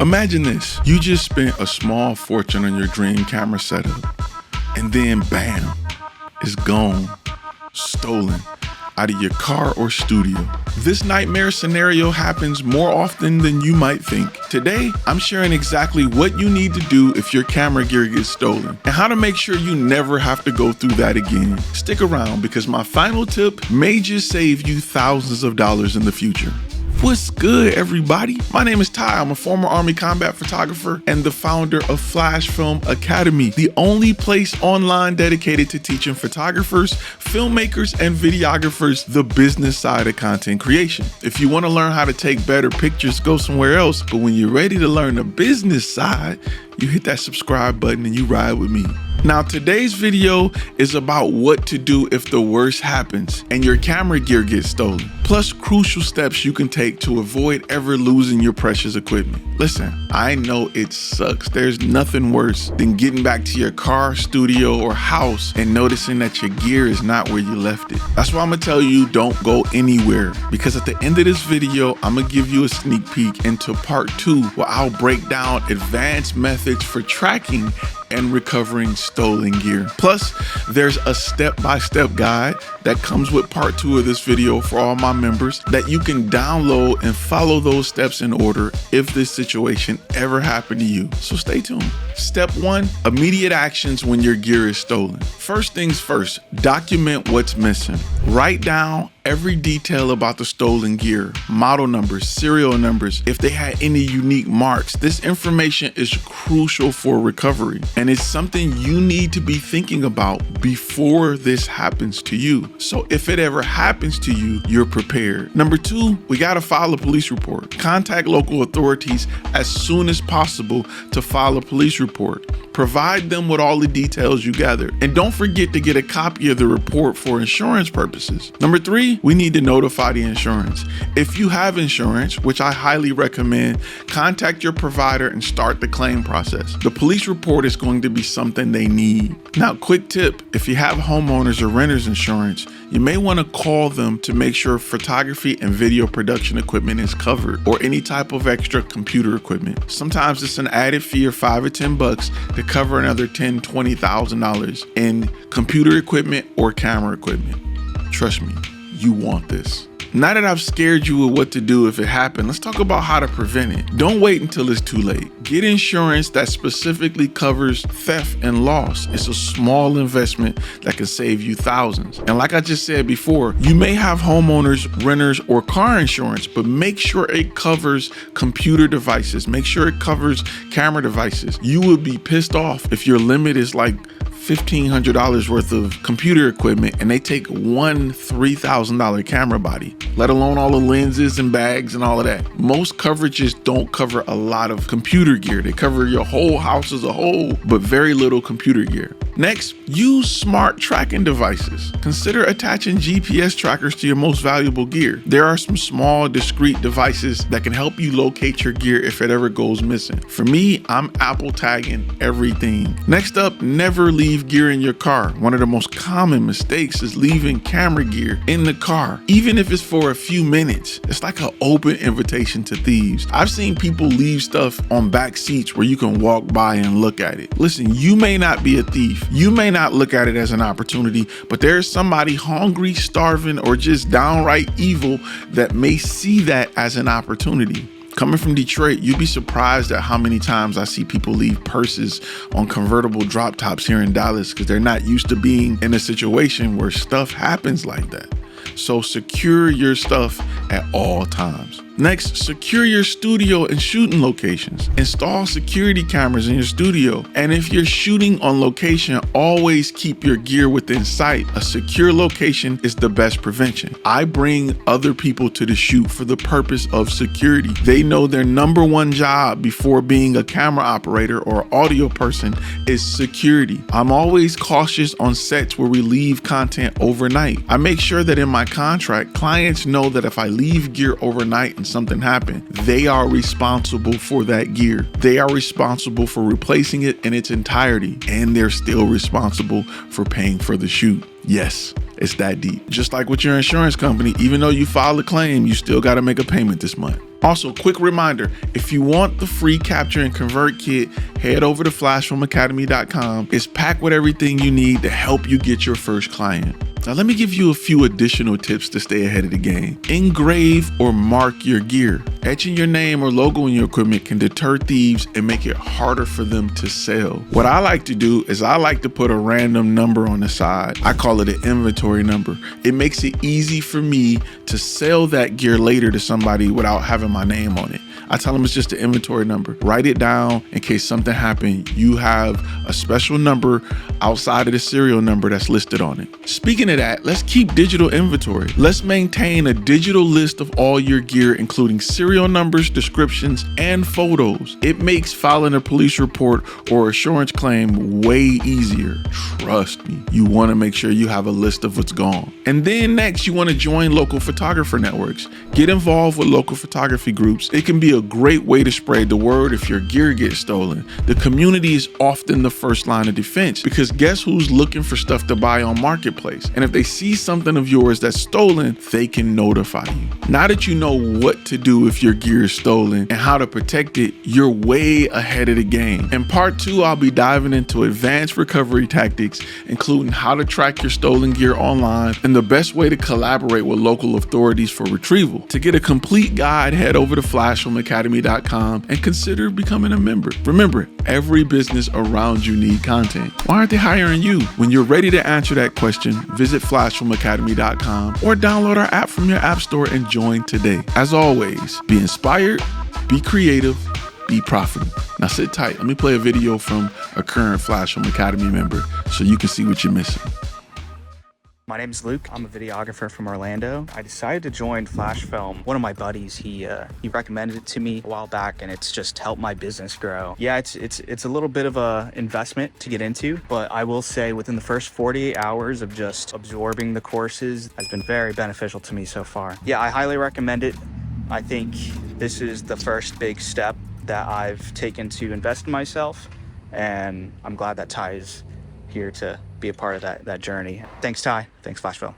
Imagine this, you just spent a small fortune on your dream camera setup, and then bam, it's gone, stolen, out of your car or studio. This nightmare scenario happens more often than you might think. Today, I'm sharing exactly what you need to do if your camera gear gets stolen, and how to make sure you never have to go through that again. Stick around, because my final tip may just save you thousands of dollars in the future. What's good, everybody? My name is Ty. I'm a former Army combat photographer and the founder of FlashFilm Academy, the only place online dedicated to teaching photographers, filmmakers, and videographers the business side of content creation. If you want to learn how to take better pictures, go somewhere else. But when you're ready to learn the business side, you hit that subscribe button and you ride with me. Now, today's video is about what to do if the worst happens and your camera gear gets stolen, plus crucial steps you can take to avoid ever losing your precious equipment. Listen, I know it sucks. There's nothing worse than getting back to your car, studio, or house and noticing that your gear is not where you left it. That's why I'm gonna tell you don't go anywhere, because at the end of this video, I'm gonna give you a sneak peek into part 2, where I'll break down advanced methods for tracking and recovering stolen gear. Plus, there's a step-by-step guide that comes with part 2 of this video for all my members that you can download and follow those steps in order if this situation ever happened to you. So stay tuned. Step 1, immediate actions when your gear is stolen. First things first, document what's missing. Write down every detail about the stolen gear, model numbers, serial numbers, if they had any unique marks. This information is crucial for recovery, and it's something you need to be thinking about before this happens to you. So if it ever happens to you, you're prepared. Number 2, we gotta file a police report. Contact local authorities as soon as possible to file a police report. Provide them with all the details you gathered. And don't forget to get a copy of the report for insurance purposes. Number 3, we need to notify the insurance. If you have insurance, which I highly recommend, contact your provider and start the claim process. The police report is going to be something they need. Now, quick tip, if you have homeowners or renters insurance, you may want to call them to make sure photography and video production equipment is covered, or any type of extra computer equipment. Sometimes it's an added fee of $5 or $10 to cover another $10,000, $20,000 in computer equipment or camera equipment. Trust me, you want this. Now that I've scared you with what to do if it happened, let's talk about how to prevent it. Don't wait until it's too late. Get insurance that specifically covers theft and loss. It's a small investment that can save you thousands. And like I just said before, you may have homeowners, renters, or car insurance, but make sure it covers computer devices. Make sure it covers camera devices. You would be pissed off if your limit is like $1,500 worth of computer equipment and they take one $3,000 camera body, let alone all the lenses and bags and all of that. Most coverages don't cover a lot of computer gear. They cover your whole house as a whole, but very little computer gear. Next, use smart tracking devices. Consider attaching GPS trackers to your most valuable gear. There are some small, discrete devices that can help you locate your gear if it ever goes missing. For me, I'm Apple tagging everything. Next up, never leave gear in your car. One of the most common mistakes is leaving camera gear in the car, even if it's for a few minutes. It's like an open invitation to thieves. I've seen people leave stuff on back seats where you can walk by and look at it. Listen, you may not be a thief. You may not look at it as an opportunity, but there's somebody hungry, starving, or just downright evil that may see that as an opportunity. Coming from Detroit, you'd be surprised at how many times I see people leave purses on convertible drop tops here in Dallas because they're not used to being in a situation where stuff happens like that. So secure your stuff at all times. Next, secure your studio and shooting locations. Install security cameras in your studio. And if you're shooting on location, always keep your gear within sight. A secure location is the best prevention. I bring other people to the shoot for the purpose of security. They know their number one job before being a camera operator or audio person is security. I'm always cautious on sets where we leave content overnight. I make sure that in my contract, clients know that if I leave gear overnight and something happened, they are responsible for that gear. They are responsible for replacing it in its entirety, and they're still responsible for paying for the shoot. Yes, it's that deep. Just like with your insurance company, even though you file a claim, you still got to make a payment this month. Also, quick reminder, if you want the free Capture and Convert kit, head over to FlashFilmAcademy.com. It's packed with everything you need to help you get your first client. Now, let me give you a few additional tips to stay ahead of the game. Engrave or mark your gear. Etching your name or logo in your equipment can deter thieves and make it harder for them to sell. What I like to do is I like to put a random number on the side. I call it an inventory number. It makes it easy for me to sell that gear later to somebody without having my name on it. I tell them it's just an inventory number. Write it down in case something happened. You have a special number outside of the serial number that's listed on it. Speaking of that, let's keep digital inventory. Let's maintain a digital list of all your gear, including serial numbers, descriptions, and photos. It makes filing a police report or insurance claim way easier. Trust me, you want to make sure you have a list of what's gone. And then next, you want to join local photographer networks. Get involved with local photography groups. It can be a great way to spread the word if your gear gets stolen. The community is often the first line of defense because guess who's looking for stuff to buy on Marketplace? And if they see something of yours that's stolen, they can notify you. Now that you know what to do if your gear is stolen and how to protect it, you're way ahead of the game. In part 2, I'll be diving into advanced recovery tactics, including how to track your stolen gear online and the best way to collaborate with local authorities for retrieval. To get a complete guide, head over to FlashFilmAcademy.com and consider becoming a member. Remember, every business around you needs content. Why aren't they hiring you? When you're ready to answer that question, visit FlashFilmAcademy.com or download our app from your app store and join today. As always, be inspired, be creative, be profitable. Now sit tight. Let me play a video from a current Flash Film Academy member so you can see what you're missing. My name is Luke. I'm a videographer from Orlando. I decided to join FlashFilm. One of my buddies, he recommended it to me a while back, and it's just helped my business grow. Yeah, it's a little bit of a investment to get into, but I will say within the first 48 hours of just absorbing the courses has been very beneficial to me so far. Yeah, I highly recommend it. I think this is the first big step that I've taken to invest in myself, and I'm glad that Ty is here to be a part of that journey. Thanks, Ty. Thanks, FlashFilm.